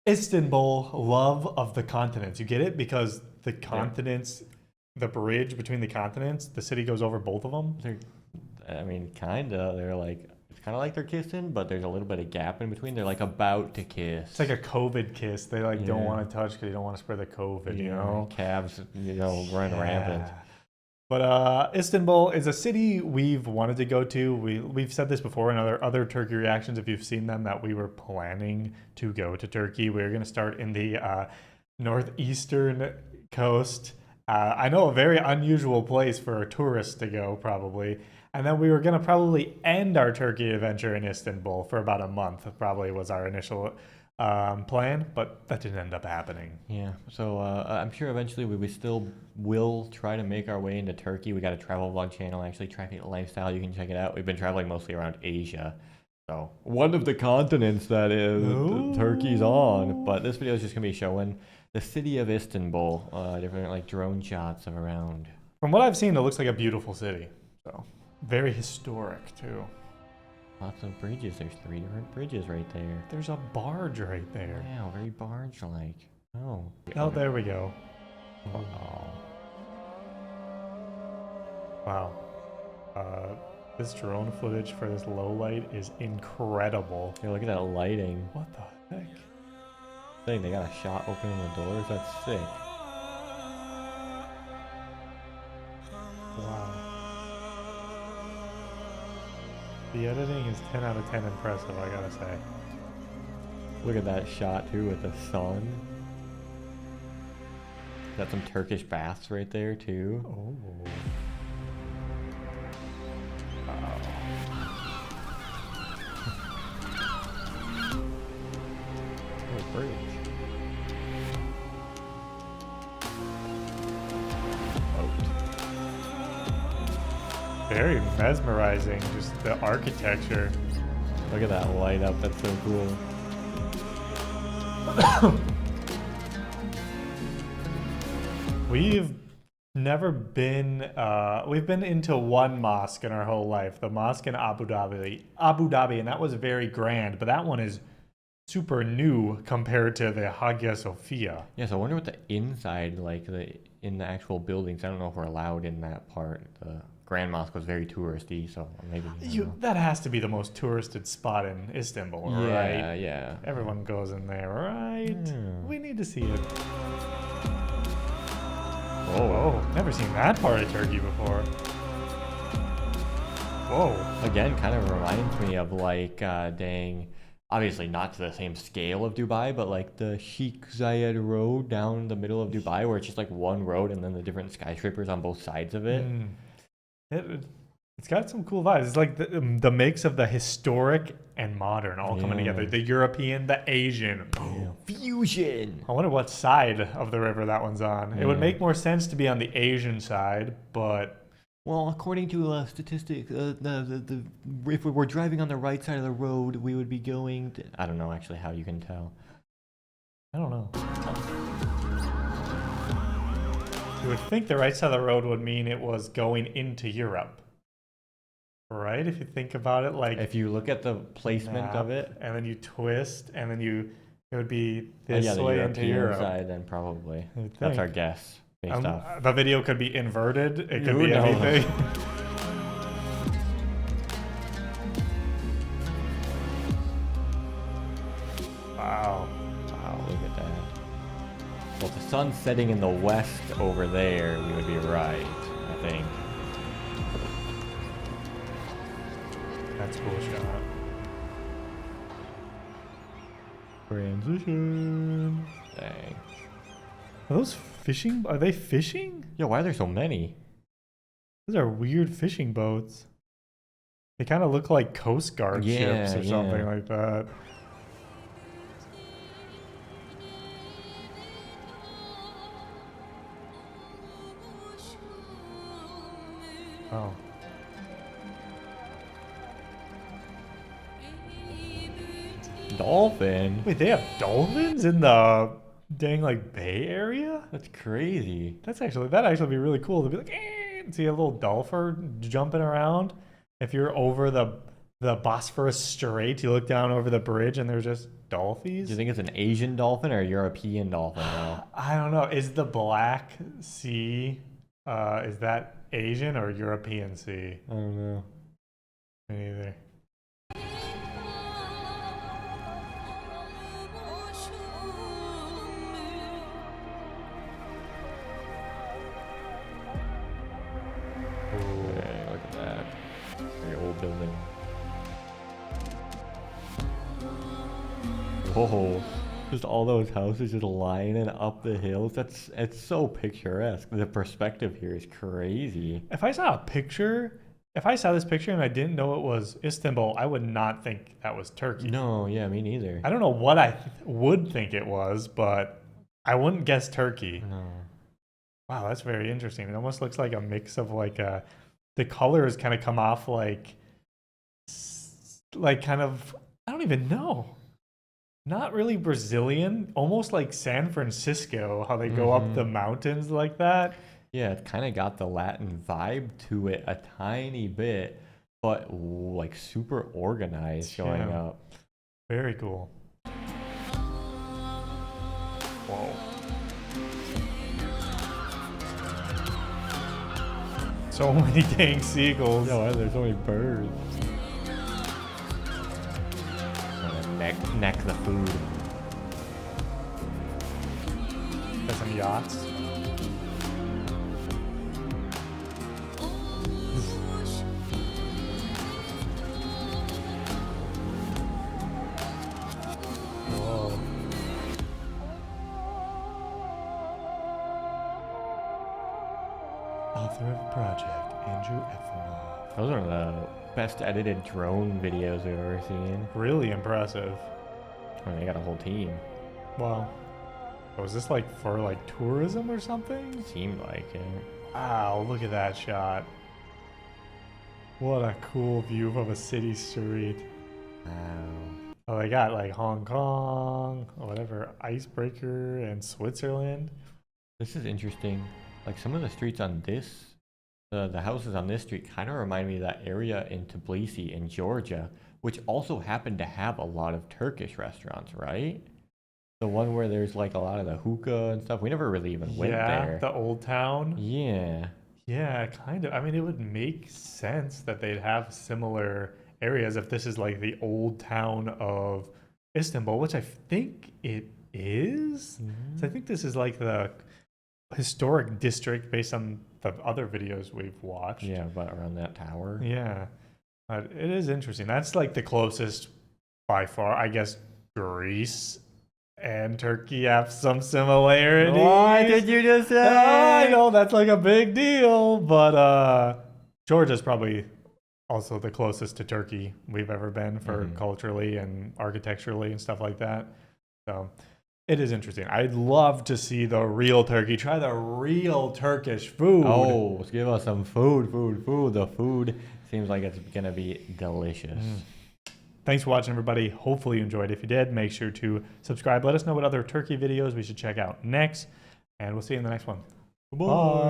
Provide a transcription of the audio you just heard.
Istanbul, love of the continents. You get it? Because the continents, the bridge between the continents, the city goes over both of them. I mean, kinda. They're like, it's kind of like they're kissing, but there's a little bit of gap in between. They're like about to kiss. It's like a COVID kiss. They like don't want to touch because you don't want to spread the COVID, you know? Calves, run rampant. But Istanbul is a city we've wanted to go to. We've said this before in other Turkey reactions, if you've seen them, that we were planning to go to Turkey. We're going to start in the northeastern coast. I know, a very unusual place for a tourist to go, probably. And then we were going to probably end our Turkey adventure in Istanbul for about a month, probably was our initial plan, but that didn't end up happening. Yeah, so I'm sure eventually we still will try to make our way into Turkey. We got a travel vlog channel, actually, TriFate Lifestyle. You can check it out. We've been traveling mostly around Asia. So one of the continents that is Turkey's on. But this video is just going to be showing the city of Istanbul, different like drone shots of around. From what I've seen, it looks like a beautiful city. So very historic too. Lots of bridges. There's 3 different bridges right there. There's a barge right there. Yeah, very barge-like. Oh. Oh, there we go. Oh. Wow. This drone footage for this low light is incredible. Yeah, look at that lighting. What the heck? Dang, they got a shot opening the doors. That's sick. Wow. The editing is 10 out of 10 impressive, I gotta say. Look at that shot too with the sun. Got some Turkish baths right there too. Oh. Wow. Oh, bridge. Very mesmerizing, just the architecture. Look at that light up, that's so cool. We've never been, we've been into one mosque in our whole life, the mosque in Abu Dhabi, and that was very grand, but that one is super new compared to the Hagia Sophia. Yeah, so I wonder what the inside, like in the actual buildings, I don't know if we're allowed in that part. The Grand Mosque was very touristy, so maybe. That has to be the most touristed spot in Istanbul, right? Yeah, yeah. Everyone goes in there, right? Yeah. We need to see it. Whoa, never seen that part of Turkey before. Whoa. Again, kind of reminds me of like, dang, obviously not to the same scale of Dubai, but like the Sheikh Zayed Road down the middle of Dubai, where it's just like one road and then the different skyscrapers on both sides of it. It's got some cool vibes. It's like the mix of the historic and modern all coming together. The European, the Asian. Fusion. I wonder what side of the river that one's on. It would make more sense to be on the Asian side, but... Well, according to statistics, if we were driving on the right side of the road, we would be going to... I don't know actually how you can tell. I don't know. You would think the right side of the road would mean it was going into Europe. Right? If you think about it, like... If you look at the placement of it... And then you twist, and then it would be this way into the Europe. Side, then probably. That's our guess. Based off. The video could be inverted. It could be anything. Wow. Wow, look at that. Well, if the sun's setting in the west over there, we would be right, I think. That's a cool shot. Transition. Dang. Are those fishing? Are they fishing? Yo, why are there so many? Those are weird fishing boats. They kind of look like Coast Guard ships or something like that. Oh. Dolphin? Wait, they have dolphins in the dang like Bay Area? That's crazy. That'd actually be really cool to be like, see a little dolphin jumping around. If you're over the Bosphorus Strait, you look down over the bridge and there's just dolphins. Do you think it's an Asian dolphin or a European dolphin? Though? I don't know. Is the Black Sea, is that Asian or European Sea? I don't know. Me neither. Hey, look at that. Very old building. Whoa. Just all those houses just lining up the hills. It's so picturesque. The perspective here is crazy. If I saw this picture and I didn't know it was Istanbul, I would not think that was Turkey. No, yeah, me neither. I don't know what I would think it was, but I wouldn't guess Turkey. No. Wow, that's very interesting. It almost looks like a mix of like the colors kind of come off like kind of, I don't even know. Not really Brazilian, almost like San Francisco, how they go up the mountains like that. Yeah, it kind of got the Latin vibe to it a tiny bit, but like super organized going up. Very cool. Whoa. So many dang seagulls. No, there's so many birds. Neck the food. There's some yachts. Whoa. Author of project, Andrew Efimoff. Those are the best edited drone videos we've ever seen. Really impressive. I mean, they got a whole team. Wow. Was this like for like tourism or something? Seemed like it. Wow, look at that shot. What a cool view of a city street. Wow. Oh, they got like Hong Kong, or whatever, Icebreaker, and Switzerland. This is interesting. Like some of the streets on this, the houses on this street kind of remind me of that area in Tbilisi in Georgia, which also happened to have a lot of Turkish restaurants, right? The one where there's like a lot of the hookah and stuff. We never really even went there. The old town. Yeah. Yeah, kind of. I mean, it would make sense that they'd have similar areas if this is like the old town of Istanbul, which I think it is. So I think this is like the historic district based on the other videos we've watched. Yeah, but around that tower. Yeah. But it is interesting. That's like the closest by far. I guess Greece and Turkey have some similarities. What did you just say? I know that's like a big deal, but Georgia's probably also the closest to Turkey we've ever been for culturally and architecturally and stuff like that. So it is interesting. I'd love to see the real Turkey. Try the real Turkish food. Oh, give us some food. The food seems like it's gonna be delicious. Thanks for watching, everybody. Hopefully you enjoyed. If you did, make sure to subscribe. Let us know what other Turkey videos we should check out next, and we'll see you in the next one. Bye.